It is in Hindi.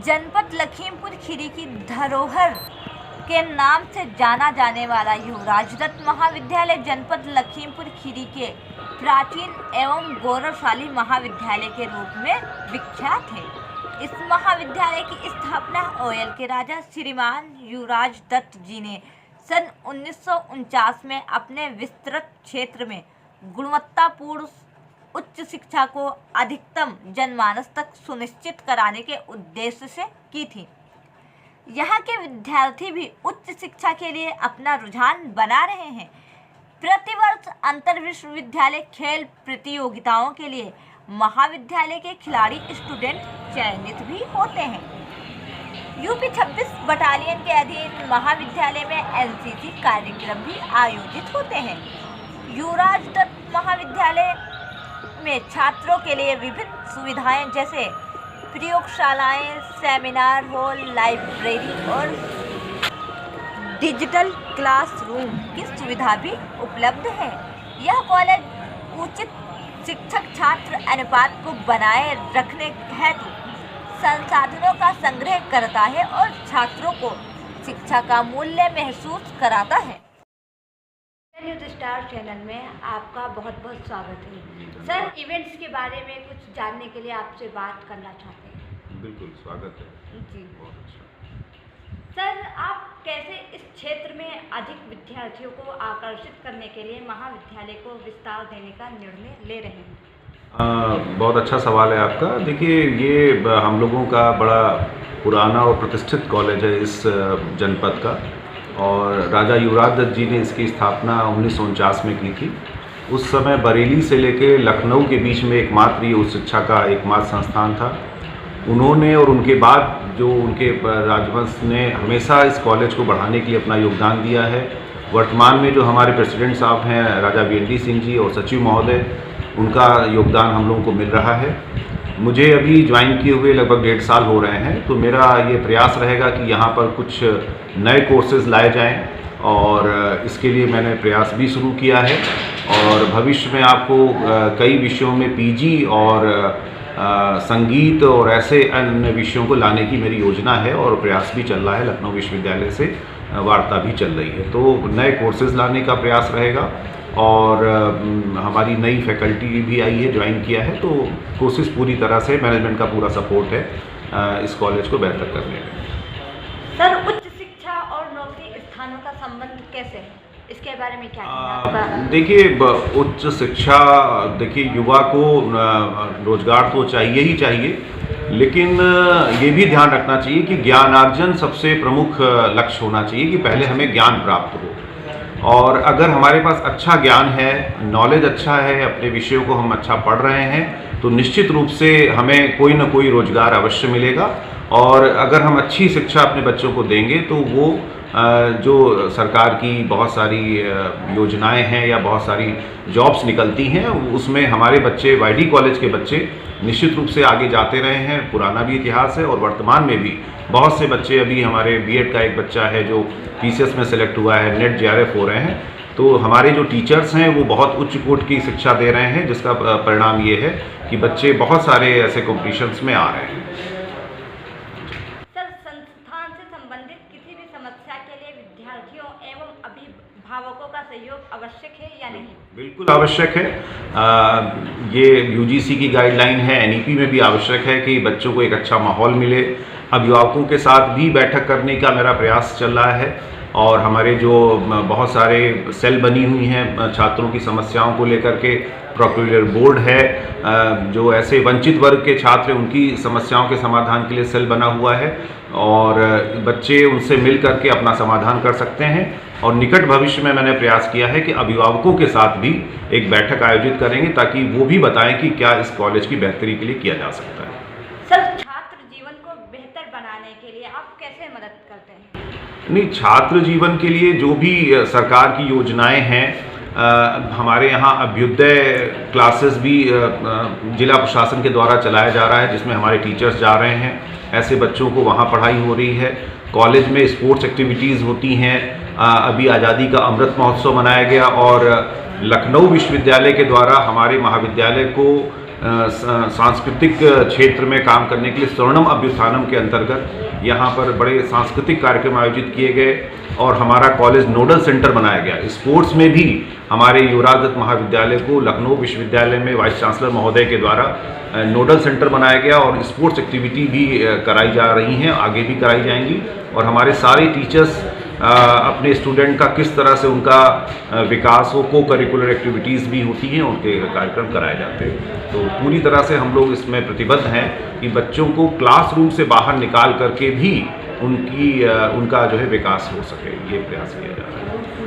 जनपद लखीमपुर खीरी की धरोहर के नाम से जाना जाने वाला युवराज दत्त महाविद्यालय जनपद लखीमपुर खीरी के प्राचीन एवं गौरवशाली महाविद्यालय के रूप में विख्यात है। इस महाविद्यालय की स्थापना ओयल के राजा श्रीमान युवराज दत्त जी ने सन 1949 में अपने विस्तृत क्षेत्र में गुणवत्तापूर्ण उच्च शिक्षा को अधिकतम जनमानस तक सुनिश्चित कराने के उद्देश्य से की थी। यहाँ के विद्यार्थी भी उच्च शिक्षा के लिए अपना रुझान बना रहे हैं। प्रतिवर्ष अंतर विश्वविद्यालय खेल प्रतियोगिताओं के लिए महाविद्यालय के खिलाड़ी स्टूडेंट चयनित भी होते हैं। यूपी 26 बटालियन के अधीन महाविद्यालय में एनसीसी कार्यक्रम भी आयोजित होते हैं। युवराज दत्त महाविद्यालय में छात्रों के लिए विभिन्न सुविधाएं जैसे प्रयोगशालाएं, सेमिनार हॉल, लाइब्रेरी और डिजिटल क्लासरूम की सुविधा भी उपलब्ध है। यह कॉलेज उचित शिक्षक छात्र अनुपात को बनाए रखने हेतु संसाधनों का संग्रह करता है और छात्रों को शिक्षा का मूल्य महसूस कराता है। न्यूज़ स्टार चैनल में आपका बहुत बहुत स्वागत है। सर, इवेंट्स के बारे में कुछ जानने के लिए आपसे बात करना चाहते हैं। बिल्कुल, स्वागत है जी। बहुत अच्छा। सर, आप कैसे इस क्षेत्र में अधिक विद्यार्थियों को आकर्षित करने के लिए महाविद्यालय को विस्तार देने का निर्णय ले रहे हैं? बहुत अच्छा सवाल है आपका। देखिए, ये हम लोगों का बड़ा पुराना और प्रतिष्ठित कॉलेज है इस जनपद का, और राजा युवराज दत्त जी ने इसकी स्थापना 1949 में की थी। उस समय बरेली से लेकर लखनऊ के बीच में एकमात्र ये उच्च शिक्षा का एकमात्र संस्थान था। उन्होंने और उनके बाद जो उनके राजवंश ने हमेशा इस कॉलेज को बढ़ाने के लिए अपना योगदान दिया है। वर्तमान में जो हमारे प्रेसिडेंट साहब हैं राजा वीएनडी सिंह जी और सचिव महोदय, उनका योगदान हम लोगों को मिल रहा है। मुझे अभी ज्वाइन किए हुए लगभग 1.5 साल हो रहे हैं, तो मेरा ये प्रयास रहेगा कि यहाँ पर कुछ नए कोर्सेज लाए जाएं, और इसके लिए मैंने प्रयास भी शुरू किया है। और भविष्य में आपको कई विषयों में पीजी और संगीत और ऐसे अन्य विषयों को लाने की मेरी योजना है, और प्रयास भी चल रहा है। लखनऊ विश्वविद्यालय से वार्ता भी चल रही है, तो नए कोर्सेज लाने का प्रयास रहेगा। और हमारी नई फैकल्टी भी आई है, ज्वाइन किया है, तो कोशिश पूरी तरह से मैनेजमेंट का पूरा सपोर्ट है इस कॉलेज को बेहतर करने में। सर, उच्च शिक्षा और नौकरी स्थानों का संबंध कैसे है, इसके बारे में क्या कहना है? देखिए, उच्च शिक्षा, देखिए युवा को रोजगार तो चाहिए ही चाहिए, लेकिन ये भी ध्यान रखना चाहिए कि ज्ञानार्जन सबसे प्रमुख लक्ष्य होना चाहिए कि पहले हमें ज्ञान प्राप्त हो। और अगर हमारे पास अच्छा ज्ञान है, नॉलेज अच्छा है, अपने विषयों को हम अच्छा पढ़ रहे हैं, तो निश्चित रूप से हमें कोई ना कोई रोजगार अवश्य मिलेगा। और अगर हम अच्छी शिक्षा अपने बच्चों को देंगे तो वो जो सरकार की बहुत सारी योजनाएं हैं या बहुत सारी जॉब्स निकलती हैं, उसमें हमारे बच्चे, वाईडी कॉलेज के बच्चे निश्चित रूप से आगे जाते रहे हैं। पुराना भी इतिहास है, और वर्तमान में भी बहुत से बच्चे, अभी हमारे बीएड का एक बच्चा है जो पीसीएस में सेलेक्ट हुआ है, नेट जेआरएफ हो रहे हैं। तो हमारे जो टीचर्स हैं वो बहुत उच्च कोटि की शिक्षा दे रहे हैं, जिसका परिणाम ये है कि बच्चे बहुत सारे ऐसे कॉम्पिटिशन्स में आ रहे हैं। अभिभावकों का सहयोग आवश्यक है या नहीं? बिल्कुल आवश्यक है। ये यूजीसी की गाइडलाइन है, एनईपी में भी आवश्यक है कि बच्चों को एक अच्छा माहौल मिले। अभिभावकों के साथ भी बैठक करने का मेरा प्रयास चल रहा है, और हमारे जो बहुत सारे सेल बनी हुई हैं छात्रों की समस्याओं को लेकर के, प्रोक्यूलर बोर्ड है, जो ऐसे वंचित वर्ग के छात्र हैं उनकी समस्याओं के समाधान के लिए सेल बना हुआ है, और बच्चे उनसे मिल करके अपना समाधान कर सकते हैं। और निकट भविष्य में मैंने प्रयास किया है कि अभिभावकों के साथ भी एक बैठक आयोजित करेंगे, ताकि वो भी बताएं कि क्या इस कॉलेज की बेहतरी के लिए किया जा सकता है। सर, छात्र जीवन को बेहतर बनाने के लिए आप कैसे मदद करते हैं? नहीं, छात्र जीवन के लिए जो भी सरकार की योजनाएं हैं, हमारे यहाँ अभ्युदय क्लासेस भी जिला प्रशासन के द्वारा चलाया जा रहा है, जिसमें हमारे टीचर्स जा रहे हैं। ऐसे बच्चों को वहाँ पढ़ाई हो रही है। कॉलेज में स्पोर्ट्स एक्टिविटीज़ होती हैं। अभी आज़ादी का अमृत महोत्सव मनाया गया, और लखनऊ विश्वविद्यालय के द्वारा हमारे महाविद्यालय को सांस्कृतिक क्षेत्र में काम करने के लिए स्वर्णम अभ्युत्थानम के अंतर्गत यहाँ पर बड़े सांस्कृतिक कार्यक्रम आयोजित किए गए और हमारा कॉलेज नोडल सेंटर बनाया गया। स्पोर्ट्स में भी हमारे युवराज दत्त महाविद्यालय को लखनऊ विश्वविद्यालय में वाइस चांसलर महोदय के द्वारा नोडल सेंटर बनाया गया और स्पोर्ट्स एक्टिविटी भी कराई जा रही हैं, आगे भी कराई जाएंगी। और हमारे सारे टीचर्स अपने स्टूडेंट का किस तरह से उनका विकास हो, को करिकुलर एक्टिविटीज़ भी होती हैं, उनके कार्यक्रम कराए जाते हैं। तो पूरी तरह से हम लोग इसमें प्रतिबद्ध हैं कि बच्चों को क्लासरूम से बाहर निकाल करके भी उनका जो है विकास हो सके, ये प्रयास किया जा रहा है।